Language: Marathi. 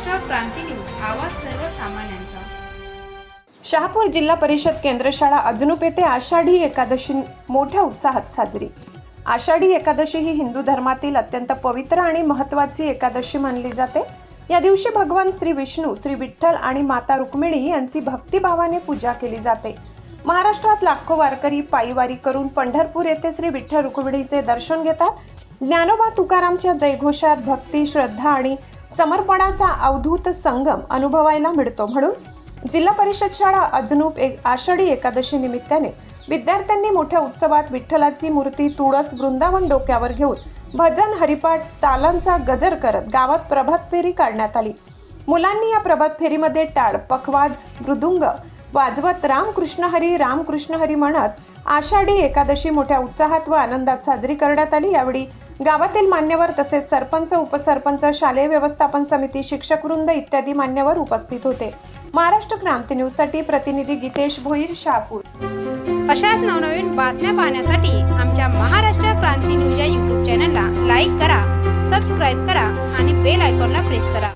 महाराष्ट्र क्रांती न्यूज, आवाज सर्वसामान्यांचा। शहापूर जिल्हा परिषद केंद्र शाळा अजनुप येथे आषाढी एकादशी मोठ्या उत्साहात साजरी। आषाढी एकादशी ही हिंदू धर्मातील अत्यंत पवित्र आणि महत्त्वाची एकादशी मानली जाते। या दिवशी भगवान श्री विष्णू, श्री विठ्ठल आणि माता रुक्मिणी यांची भक्तिभावाने पूजा केली जाते। महाराष्ट्रात लाखो वारकरी पायीवारी करून पंढरपूर येथे श्री विठ्ठल रुक्मिणीचे दर्शन घेतात। ज्ञानोबा तुकारामच्या जयघोषात भक्ती, श्रद्धा आणि समर्पणाचा अवधूत संगम अनुभवायला मिळतो। म्हणून जिल्हा परिषद शाळा अजनुप आषाढी एकादशी निमित्ताने विद्यार्थ्यांनी मोठ्या उत्सवात विठ्ठलाची मूर्ती तुळस वृंदावन डोक्यावर घेऊन भजन, हरिपाठ, तालांचा गजर करत गावात प्रभात फेरी काढण्यात आली। मुलांनी या प्रभात फेरीमध्ये टाळ, पखवाज, मृदुंग वाजवत रामकृष्ण हरी म्हणत आषाढी एकादशी मोठ्या उत्साहात व आनंदात साजरी करण्यात आली। यावेळी गावातील मान्यवर तसेच सरपंच, उपसरपंच, शालेय व्यवस्थापन समिती, शिक्षक वृंद इत्यादी मान्यवर उपस्थित होते। महाराष्ट्र क्रांती न्यूज साठी प्रतिनिधी गीतेश भोईर, शहापूर। अशाच नवनवीन बातम्या पाहण्यासाठी आमच्या महाराष्ट्र क्रांती न्यूज या YouTube चॅनलला लाईक करा, सबस्क्राईब करा आणि बेल आयकॉनला प्रेस करा।